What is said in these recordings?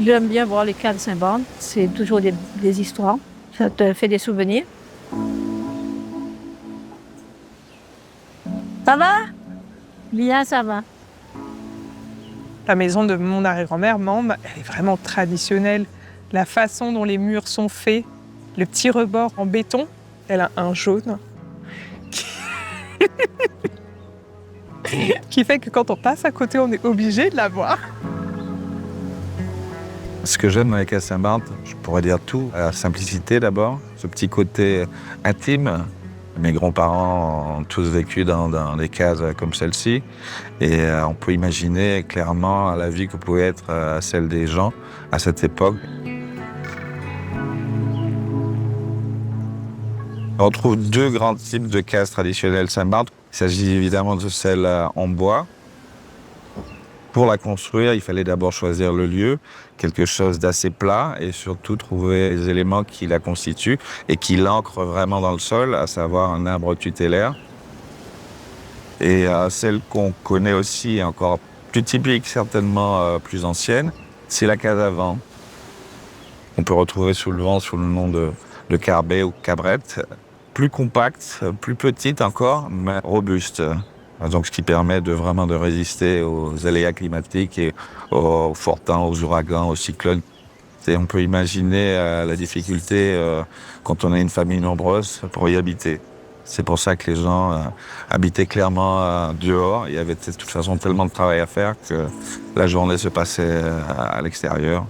J'aime bien voir les cas de Saint-Barth. C'est toujours des histoires. Ça te fait des souvenirs. Ça va? Bien, ça va. La maison de mon arrière-grand-mère, Mende, elle est vraiment traditionnelle. La façon dont les murs sont faits, le petit rebord en béton, elle a un jaune qui fait que quand on passe à côté, on est obligé de la voir. Ce que j'aime avec la Saint-Barth, je pourrais dire tout. La simplicité d'abord, ce petit côté intime. Mes grands-parents ont tous vécu dans des cases comme celle-ci. Et on peut imaginer clairement la vie que pouvait être celle des gens à cette époque. On trouve deux grands types de cases traditionnelles Saint-Barth. Il s'agit évidemment de celle en bois. Pour la construire, il fallait d'abord choisir le lieu, quelque chose d'assez plat et surtout trouver les éléments qui la constituent et qui l'ancrent vraiment dans le sol, à savoir un arbre tutélaire. Et celle qu'on connaît aussi, encore plus typique, certainement plus ancienne, c'est la case à vent. On peut retrouver souvent sous le nom de carbet ou cabrette, plus compacte, plus petite encore, mais robuste. Donc, ce qui permet vraiment de résister aux aléas climatiques et aux forts temps, aux ouragans, aux cyclones. Et on peut imaginer la difficulté quand on a une famille nombreuse pour y habiter. C'est pour ça que les gens habitaient clairement dehors. Il y avait de toute façon tellement de travail à faire que la journée se passait à l'extérieur.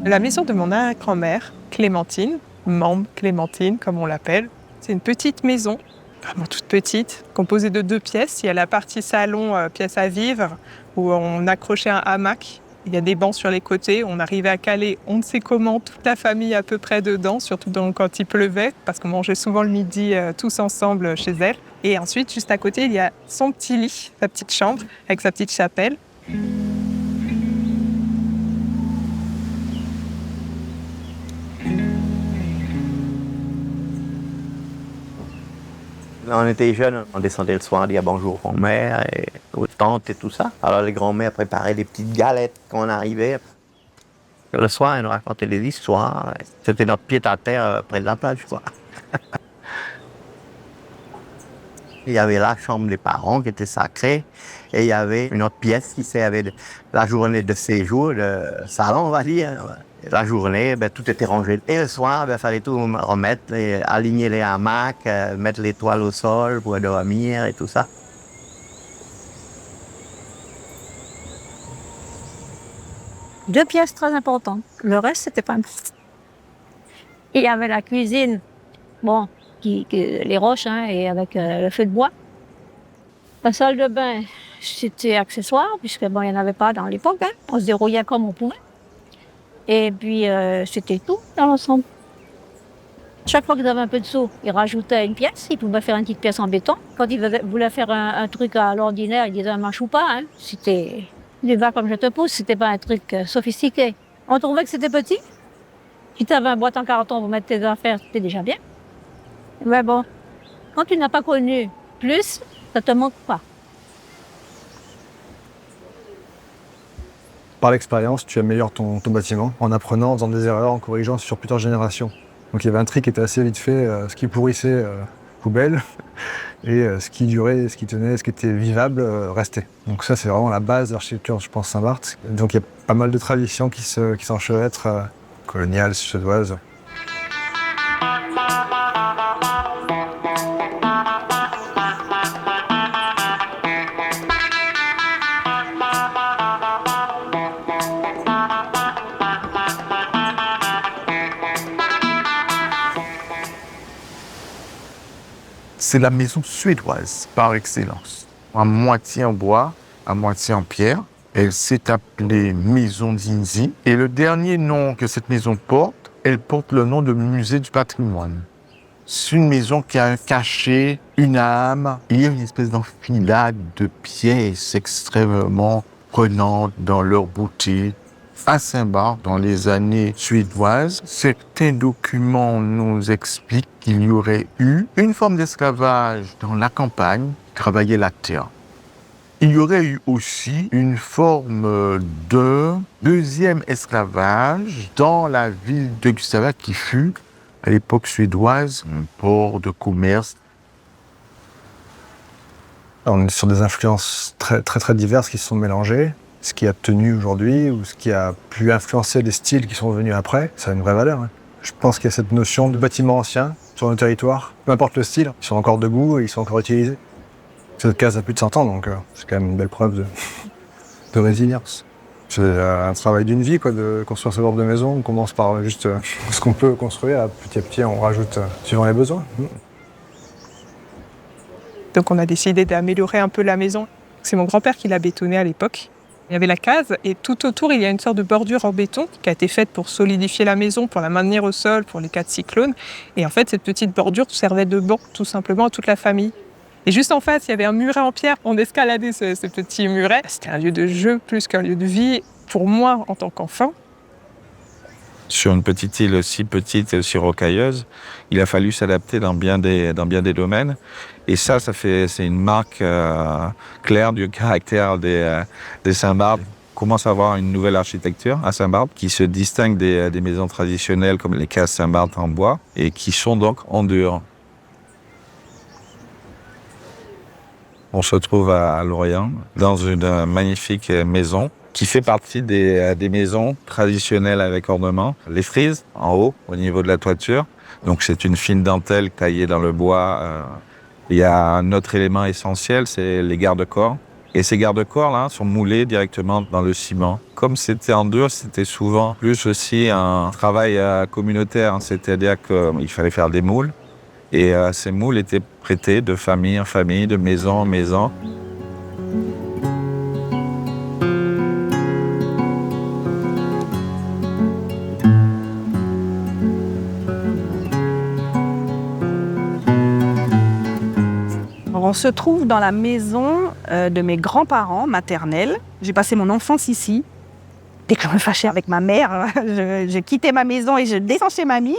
La maison de mon arrière-grand-mère, Clémentine, Mende Clémentine comme on l'appelle, c'est une petite maison, vraiment toute petite, composée de 2 pièces. Il y a la partie salon, pièce à vivre, où on accrochait un hamac. Il y a des bancs sur les côtés. On arrivait à caler, on ne sait comment, toute la famille à peu près dedans, surtout quand il pleuvait, parce qu'on mangeait souvent le midi tous ensemble chez elle. Et ensuite, juste à côté, il y a son petit lit, sa petite chambre, avec sa petite chapelle. On était jeunes, on descendait le soir, dire bonjour aux mères et aux tantes et tout ça. Alors les grands-mères préparaient des petites galettes quand on arrivait. Le soir, elles nous racontaient des histoires. C'était notre pied-à-terre près de la plage, quoi. Il y avait la chambre des parents qui était sacrée et il y avait une autre pièce qui servait de la journée de séjour, le salon, on va dire. La journée, tout était rangé. Et le soir, il fallait tout remettre, aligner les hamacs, mettre les toiles au sol pour dormir et tout ça. Deux pièces très importantes. Le reste, c'était pas important. Il y avait la cuisine, bon, les roches, hein, et avec le feu de bois. La salle de bain, c'était accessoire, puisque bon, il n'y en avait pas dans l'époque, hein. On se dérouillait comme on pouvait. Et puis, c'était tout dans l'ensemble. Chaque fois qu'ils avaient un peu de sous, ils rajoutaient une pièce. Ils pouvaient faire une petite pièce en béton. Quand ils voulaient faire un truc à l'ordinaire, ils disaient un marche ou pas. Hein. C'était du va comme je te pousse. C'était pas un truc sophistiqué. On trouvait que c'était petit. Si tu avais un boîte en carton pour mettre tes affaires, c'était déjà bien. Mais bon, quand tu n'as pas connu plus, ça te manque pas. Par l'expérience, tu améliores ton bâtiment en apprenant, en faisant des erreurs, en corrigeant sur plusieurs générations. Donc il y avait un tri qui était assez vite fait, ce qui pourrissait, poubelle, et ce qui durait, ce qui tenait, ce qui était vivable, restait. Donc ça, c'est vraiment la base de l'architecture, je pense, Saint-Barth. Donc il y a pas mal de traditions qui s'enchevêtrent, coloniales, suédoises. C'est la maison suédoise par excellence. À moitié en bois, à moitié en pierre. Elle s'est appelée Maison d'Inzi. Et le dernier nom que cette maison porte, elle porte le nom de musée du patrimoine. C'est une maison qui a un cachet, une âme. Il y a une espèce d'enfilade de pièces extrêmement prenantes dans leur beauté. à Saint-Barth dans les années suédoises. Certains documents nous expliquent qu'il y aurait eu une forme d'esclavage dans la campagne, travailler la terre. Il y aurait eu aussi une forme de deuxième esclavage dans la ville de Gustavia qui fut, à l'époque suédoise, un port de commerce. On est sur des influences très diverses qui se sont mélangées. Ce qui a tenu aujourd'hui ou ce qui a pu influencer des styles qui sont venus après, ça a une vraie valeur. Hein. Je pense qu'il y a cette notion de bâtiment ancien sur nos territoires, peu importe le style, ils sont encore debout et ils sont encore utilisés. Cette case a plus de 100 ans, donc c'est quand même une belle preuve de résilience. C'est un travail d'une vie, quoi, de construire ce genre de maison. On commence par juste ce qu'on peut construire, petit à petit on rajoute suivant les besoins. Donc on a décidé d'améliorer un peu la maison. C'est mon grand-père qui l'a bétonné à l'époque. Il y avait la case et tout autour, il y a une sorte de bordure en béton qui a été faite pour solidifier la maison, pour la maintenir au sol, pour les cas de cyclone. Et en fait, cette petite bordure servait de banc tout simplement à toute la famille. Et juste en face, il y avait un muret en pierre. On escaladait ce petit muret. C'était un lieu de jeu plus qu'un lieu de vie pour moi en tant qu'enfant. Sur une petite île aussi petite et aussi rocailleuse, il a fallu s'adapter dans bien des domaines. Et c'est une marque claire du caractère des Saint-Barth. On commence à avoir une nouvelle architecture à Saint-Barth qui se distingue des maisons traditionnelles comme les cases Saint-Barth en bois et qui sont donc en dur. On se trouve à Lorient, dans une magnifique maison qui fait partie des maisons traditionnelles avec ornement. Les frises, en haut, au niveau de la toiture. Donc c'est une fine dentelle taillée dans le bois. Il y a un autre élément essentiel, c'est les garde-corps. Et ces garde-corps-là sont moulés directement dans le ciment. Comme c'était en dur, c'était souvent plus aussi un travail communautaire. C'est-à-dire qu'il fallait faire des moules. Et ces moules étaient prêtés de famille en famille, de maison en maison. On se trouve dans la maison de mes grands-parents maternels. J'ai passé mon enfance ici. Dès que je me fâchais avec ma mère, je quittais ma maison et je descends chez mamie.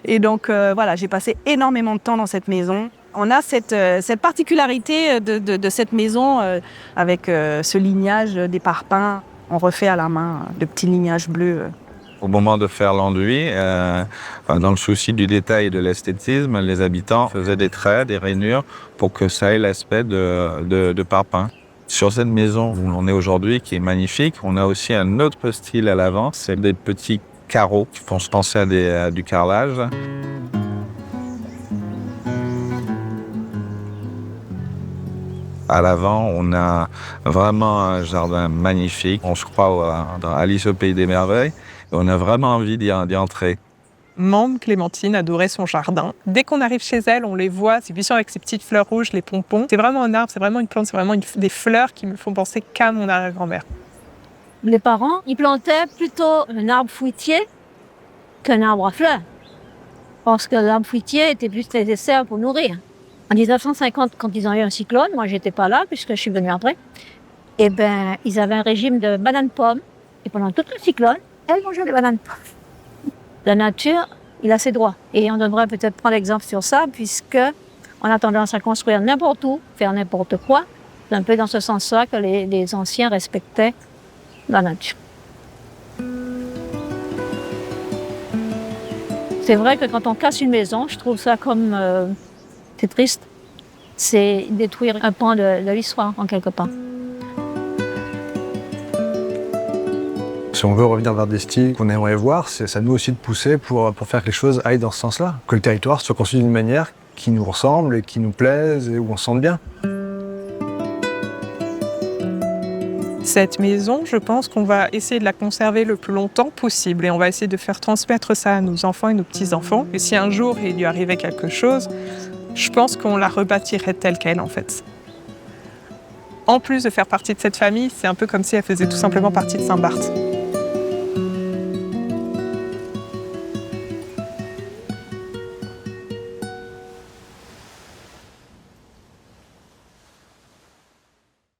Et donc voilà, j'ai passé énormément de temps dans cette maison. On a cette particularité de cette maison avec ce lignage des parpaings. On refait à la main de petits lignages bleus. Au moment de faire l'enduit, dans le souci du détail et de l'esthétisme, les habitants faisaient des traits, des rainures pour que ça ait l'aspect de parpaing. Sur cette maison où on est aujourd'hui, qui est magnifique, on a aussi un autre style à l'avant, c'est des petits carreaux qui font se penser à du carrelage. À l'avant, on a vraiment un jardin magnifique. On se croit dans Alice au Pays des Merveilles. Et on a vraiment envie d'y entrer. Mame Clémentine adorait son jardin. Dès qu'on arrive chez elle, on les voit, ces buissons avec ces petites fleurs rouges, les pompons. C'est vraiment un arbre, c'est vraiment une plante, c'est vraiment des fleurs qui me font penser qu'à mon arrière-grand-mère. Les parents, ils plantaient plutôt un arbre fruitier qu'un arbre à fleurs. Parce que l'arbre fruitier était plus nécessaire pour nourrir. En 1950, quand ils ont eu un cyclone, moi j'étais pas là puisque je suis venue après, et ben ils avaient un régime de bananes-pommes. Et pendant tout le cyclone, elles mangeaient des bananes-pommes. La nature, il a ses droits. Et on devrait peut-être prendre l'exemple sur ça, puisque on a tendance à construire n'importe où, faire n'importe quoi. C'est un peu dans ce sens-là que les anciens respectaient la nature. C'est vrai que quand on casse une maison, je trouve ça comme... c'est triste. C'est détruire un pan de l'histoire, en quelque part. Si on veut revenir vers des styles qu'on aimerait voir, c'est à nous aussi de pousser pour faire que les choses aillent dans ce sens-là. Que le territoire soit construit d'une manière qui nous ressemble et qui nous plaise et où on se sente bien. Cette maison, je pense qu'on va essayer de la conserver le plus longtemps possible et on va essayer de faire transmettre ça à nos enfants et nos petits-enfants. Et si un jour il lui arrivait quelque chose, je pense qu'on la rebâtirait telle qu'elle en fait. En plus de faire partie de cette famille, c'est un peu comme si elle faisait tout simplement partie de Saint-Barth.